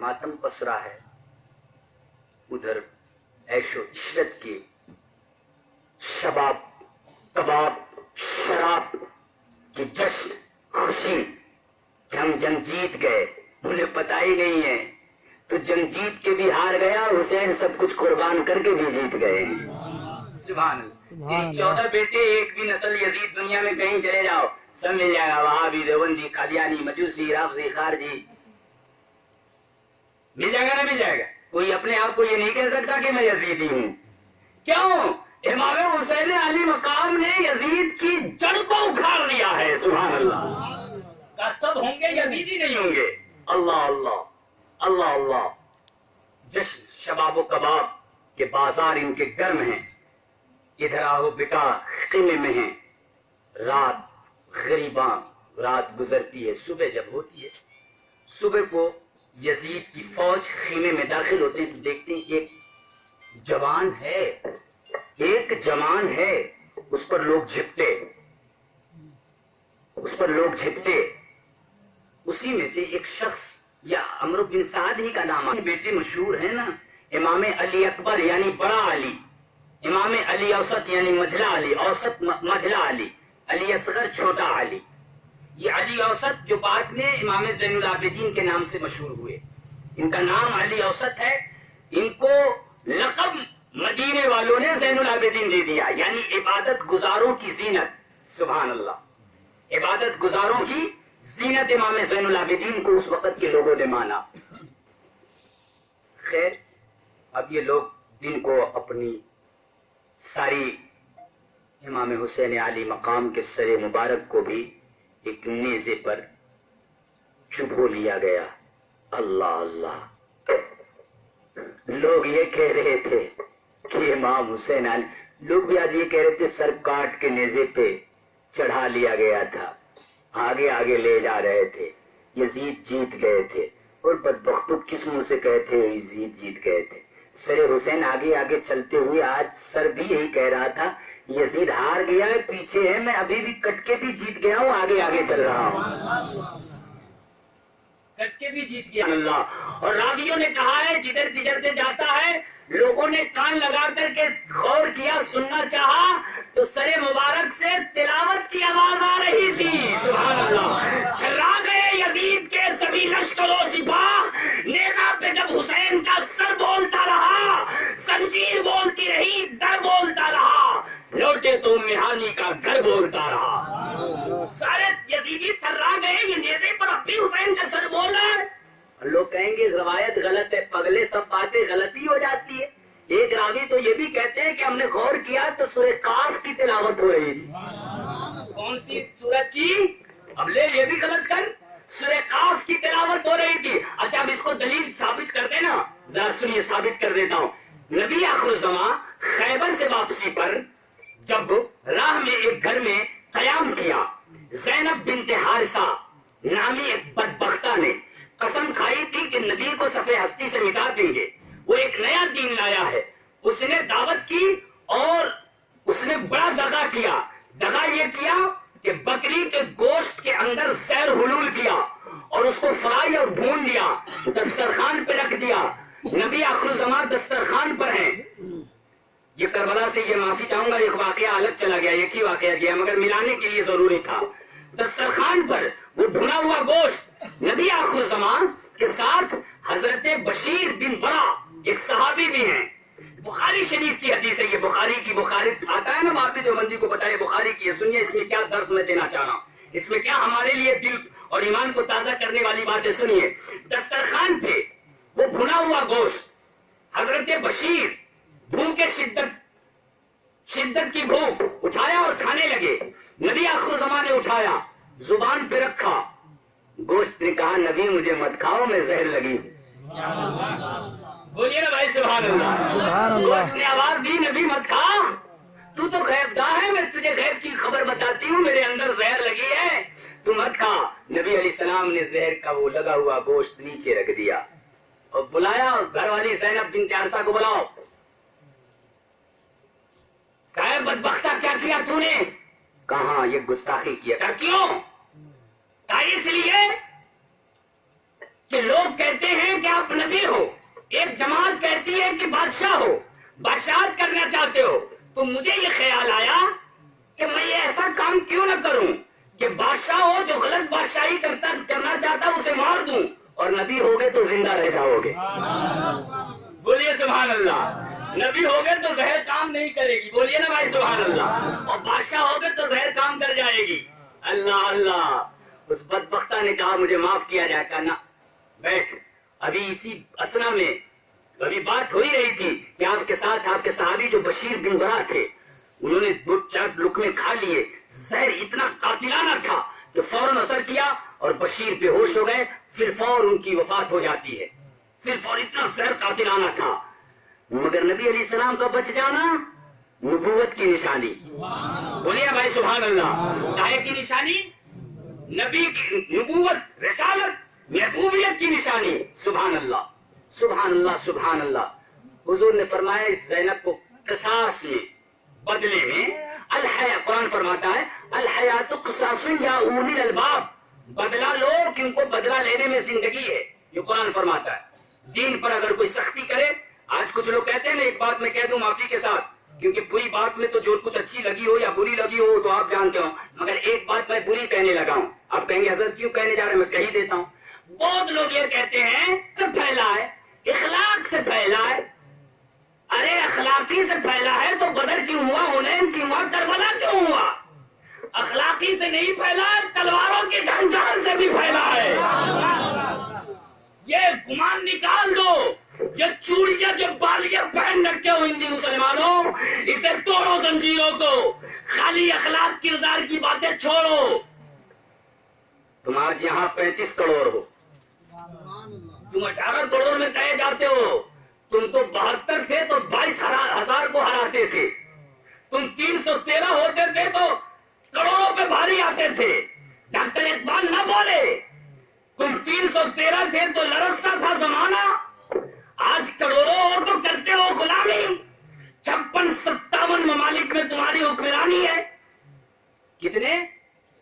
ماتم پسرا ہے، ادھر عیش و عشرت کی شباب کباب شراب کی جشن خوشی کہ ہم جنگ جیت گئے، انہیں پتہ ہی نہیں ہے تو جنگ جیت کے بھی ہار گیا، حسین سب کچھ قربان کر کے بھی جیت گئے۔ سبحان اللہ۔ یہ 14 بیٹے ایک بھی نسل یزید دنیا میں کہیں چلے جاؤ سب مل جائے گا، وہابی دیوبندی قادیانی مجوسی رافضی خارجی مل جائے گا نہ مل جائے گا؟ کوئی اپنے آپ کو یہ نہیں کہہ سکتا کہ میں یزیدی ہوں۔ کیوں؟ امام حسین علی مقام نے یزید کی جڑ کو اکھاڑ دیا ہے۔ سبحان اللہ۔ سب ہوں گے یزیدی نہیں ہوں گے۔ اللہ اللہ اللہ اللہ۔ جشن شباب و کباب کے بازار ان کے گرم ہیں، ادھر آہو بکا خیمے میں ہیں، رات غریباں رات گزرتی ہے، صبح جب ہوتی ہے، صبح کو یزید کی فوج خیمے میں داخل ہوتے ہیں تو دیکھتے ہیں ایک جوان ہے، اس پر لوگ جھپٹے، اسی میں سے ایک شخص یا عمرو بن سعد ہی کا نام ہے، بیٹے مشہور ہیں نا، امام علی اکبر یعنی بڑا علی، امام علی اوسط یعنی مجھلا علی، اوسط مجھلا علی، علی اصغر چھوٹا علی۔ یہ علی اوسط جو بعد میں امام زین العابدین کے نام سے مشہور ہوئے، ان کا نام علی اوسط ہے، ان کو لقب مدینے والوں نے زین العابدین دے دیا، یعنی عبادت گزاروں کی زینت۔ سبحان اللہ۔ عبادت گزاروں کی زینت امام زین العابدین کو اس وقت کے لوگوں نے مانا۔ خیر، اب یہ لوگ دن کو اپنی ساری امام حسین علی مقام کے سر مبارک کو بھی ایک نیزے پر چبھو لیا گیا۔ اللہ اللہ۔ لوگ یہ کہہ رہے تھے کہ امام حسین علی، لوگ بھی آج یہ کہہ رہے تھے سر کاٹ کے نیزے پہ چڑھا لیا گیا تھا، آگے آگے لے جا رہے تھے، یزید جیت گئے تھے، اور بدبختوں کس منہ سے کہے تھے یزید جیت گئے تھے؟ سر حسین آگے آگے چلتے ہوئے آج سر بھی یہی کہہ رہا تھا یزید ہار گیا ہے، پیچھے ہے، میں ابھی بھی کٹ کے بھی جیت گیا ہوں، آگے آگے چل رہا ہوں، کٹ کے بھی جیت گیا اللہ۔ اور راویوں نے کہا ہے جدھر تجھر سے جاتا ہے لوگوں نے کان لگا کر کے غور کیا، سننا چاہا تو سر مبارک سے تلاوت کی آواز آ رہی تھی۔ سبحان اللہ۔ ڈرا گئے یزید کے سبھی لشکر و سپاہ، نیزہ پہ جب حسین کا سر بولتا رہا، زنجیر بولتی رہی، در بولتا رہا، لوٹے تو مہانی کا گھر بولتا رہا۔ سارے یزیدی تھرا گئے، یہ نیزے پر اب بھی حسین کا سر بول رہا ہے۔ لوگ کہیں گے روایت غلط ہے، پگلے سب باتیں غلطی ہو جاتی ہے۔ ایک راوی تو یہ بھی کہتے ہیں کہ ہم نے غور کیا تو سورہ قاف کی تلاوت ہو رہی تھی۔ کون سی سورت کی؟ اب لے یہ بھی غلط کر، سورہ قاف کی تلاوت ہو رہی تھی۔ اچھا اب اس کو دلیل ثابت کر دینا، ذرا سنیے ثابت کر دیتا ہوں۔ نبی آخر الزمان خیبر سے واپسی پر جب راہ میں ایک گھر میں قیام کیا، زینب بنت حارثہ نامی ایک بدبختہ نے قسم کھائی تھی کہ نبی کو صفحہ ہستی سے مٹا دیں گے، وہ ایک نیا دین لایا ہے۔ اس نے دعوت کی اور اس نے بڑا دغا کیا۔ دغا یہ کیا کہ بکری کے گوشت کے اندر زہر حلول کیا اور اس کو فرائی اور بھون دیا، دسترخوان پہ رکھ دیا۔ نبی آخر الزمان دسترخوان پر ہیں۔ یہ کربلا سے یہ معافی چاہوں گا، ایک واقعہ الگ چلا گیا، ایک ہی واقعہ گیا مگر ملانے کے لیے ضروری تھا۔ دسترخوان پر وہ بھنا ہوا گوشت، نبی آخر الزمان کے ساتھ حضرت بشیر بن برا ایک صحابی بھی ہیں۔ بخاری شریف کی حدیث ہے یہ، بخاری آتا ہے نا، واپی دیوبندی کو بتائے بخاری کی ہے۔ سنیے اس میں کیا درس میں دینا چاہ رہا ہوں، اس میں کیا ہمارے لیے دل اور ایمان کو تازہ کرنے والی باتیں سنیے۔ دسترخوان پہ وہ بھنا ہوا گوشت، حضرت بشیر بھوک کے شدت کی بھوک اٹھایا اور کھانے لگے۔ نبی آخر الزمان نے اٹھایا، زبان پہ رکھا، گوشت نے کہا نبی مجھے مت کھاؤ، میں زہر لگی۔ بولیے نا بھائی سبحان اللہ۔ گوشت نے آواز دی نبی مت کھا، تو غیب داں ہے، میں تجھے غیب کی خبر بتاتی ہوں، میرے اندر زہر لگی ہے، تو مت کھا۔ نبی علیہ السلام نے زہر کا وہ لگا ہوا گوشت نیچے رکھ دیا اور بلایا گھر والی زینب بنت حارثہ کو، بلاؤ۔ کہا بدبختہ کیا کیا تو نے؟ کہاں یہ گستاخی کیا؟ کیوں؟ اس لیے کہ لوگ کہتے ہیں کہ آپ نبی ہو، ایک جماعت کہتی ہے کہ بادشاہ ہو، بادشاہت کرنا چاہتے ہو، تو مجھے یہ خیال آیا کہ میں یہ ایسا کام کیوں نہ کروں کہ بادشاہ ہو جو غلط بادشاہی کرنا چاہتا اسے مار دوں، اور نبی ہوگے تو زندہ رہ جاؤ گے۔ بولیے سبحان اللہ۔ نبی ہوگے تو زہر کام نہیں کرے گی، بولیے نا بھائی سبحان اللہ، اور بادشاہ ہوگے تو زہر کام کر جائے گی۔ اللہ اللہ۔ اس بدبختہ نے کہا مجھے معاف کیا جائے، کہا نہ بیٹھ۔ ابھی اسی اسنا میں ابھی بات ہو ہی رہی تھی کہ آپ کے ساتھ آپ کے صحابی جو بشیر بن برا تھے، انہوں نے 2-4 لقمے کھا لیے، زہر اتنا قاتلانہ تھا کہ فوراً اثر کیا اور بشیر بے ہوش ہو گئے، پھر فوراً ان کی وفات ہو جاتی ہے، پھر فوراً اتنا زہر قاتلانہ تھا۔ مگر نبی علیہ السلام کا بچ جانا نبوت کی نشانی، بولیے بھائی سبحان اللہ۔ کائے کی نشانی؟ نبی کی نبوت، رسالت، محبوبیت کی نشانی۔ سبحان اللہ سبحان اللہ سبحان اللہ۔ حضور نے فرمایا اس زینب کو قصاص میں، بدلے میں، الحیا، قرآن فرماتا ہے الحیات قصاص یا اولی الالباب، بدلہ لو کہ ان کو بدلہ لینے میں زندگی ہے، یہ قرآن فرماتا ہے۔ دین پر اگر کوئی سختی کرے، آج کچھ لوگ کہتے ہیں نا، ایک بات میں کہہ دوں معافی کے ساتھ، کیونکہ بری بات میں تو جو کچھ اچھی لگی ہو یا بری لگی ہو تو آپ جانتے ہو، مگر ایک بات میں بری کہنے لگا ہوں، آپ کہیں گے حضرت کیوں کہنے جا رہے ہیں، میں کہہ دیتا ہوں۔ بہت لوگ یہ کہتے ہیں سب پھیلا ہے، اخلاق سے پھیلا ہے۔ ارے اخلاقی سے پھیلا ہے تو بدر کیوں ہوا، حنین کیوں ہوا، کربلا کیوں ہوا؟ اخلاقی سے نہیں پھیلا ہے، تلواروں کی جھنجھان سے بھی پھیلا ہے۔ یہ گمان نکال دو، یہ چوڑیاں جو بالیاں پہن رکھے ہو ہندی مسلمانوں، اسے توڑو زنجیروں کو، خالی اخلاق کردار کی باتیں چھوڑو۔ تم آج یہاں 35 کروڑ ہو، تم 18 کروڑ میں کہے جاتے ہو، تم تو 72 تھے تو 22,000 کو ہراتے تھے، تم 313 ہوتے تھے تو کروڑوں پہ بھاری آتے تھے۔ ڈاکٹر اقبال نہ بولے، تم 313 تھے تو لرزتا تھا زمانہ، آج کروڑوں ہو تو کرتے ہو غلامی، 56-57 ممالک میں تمہاری حکمرانی ہے۔ کتنے؟